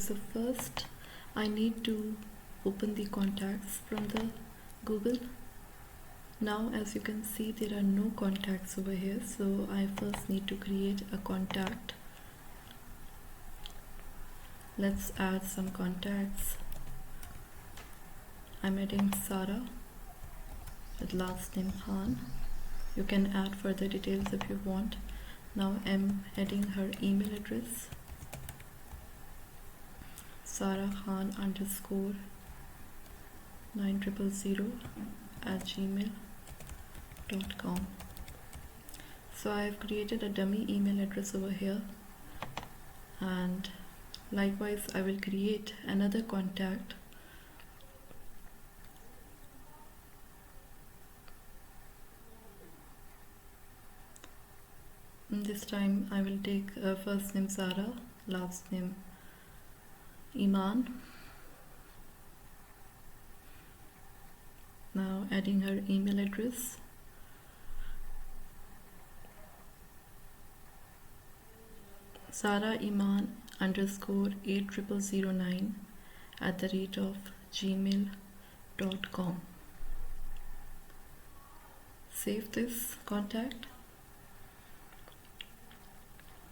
so first I need to open the contacts from the Google. Now as you can see, there are no contacts over here, so I first need to create a contact. Let's add some contacts. I'm adding Sarah with last name Khan. You can add further details if you want. Now I'm adding her email address, sarahkhan_9000@gmail.com. So I've created a dummy email address over here, and likewise I will create another contact. This time I will take first name Sarah, last name Iman. Now adding her email address, sarah_8009@gmail.com. Save this contact.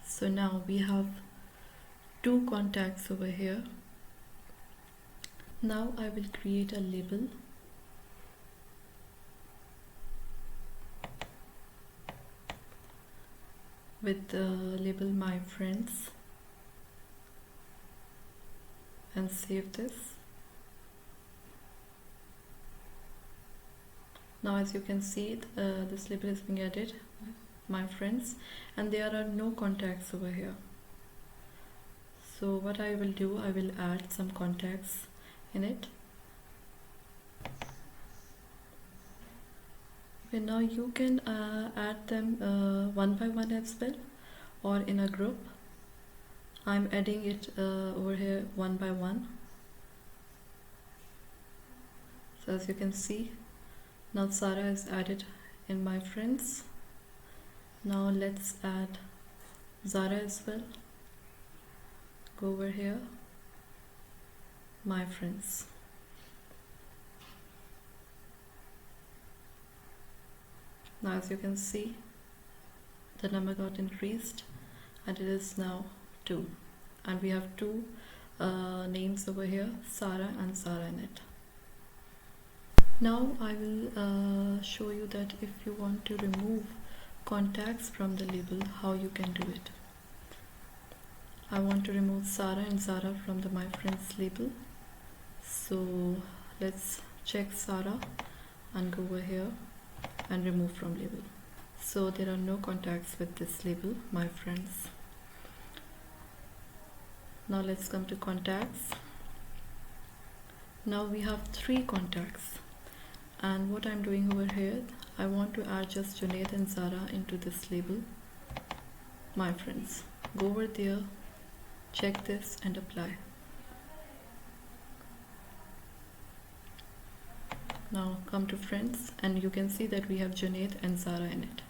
So now we have two contacts over here. Now I will create a label. With the label My Friends, and save this. Now as you can see, this label is being added, My Friends, and there are no contacts over here. So what I will do, I will add some contacts in it. Okay, now you can add them one by one as well, or in a group. I'm adding it over here one by one. So as you can see, now Sarah is added in My Friends. Now let's add Zara as well. Go over here, My Friends. Now as you can see, the number got increased and it is now 2, and we have two names over here, Sarah and Sarah in it. Now I will show you that if you want to remove contacts from the label, how you can do it. I want to remove Sarah and Zara from the My Friends label. So let's check Sarah and go over here and remove from label. So there are no contacts with this label, My Friends. Now let's come to contacts. Now we have 3 contacts, and what I'm doing over here, I want to add just Junaid and Zara into this label, My Friends. Go over there, check this and apply. Now come to Friends, and you can see that we have Junaid and Zara in it.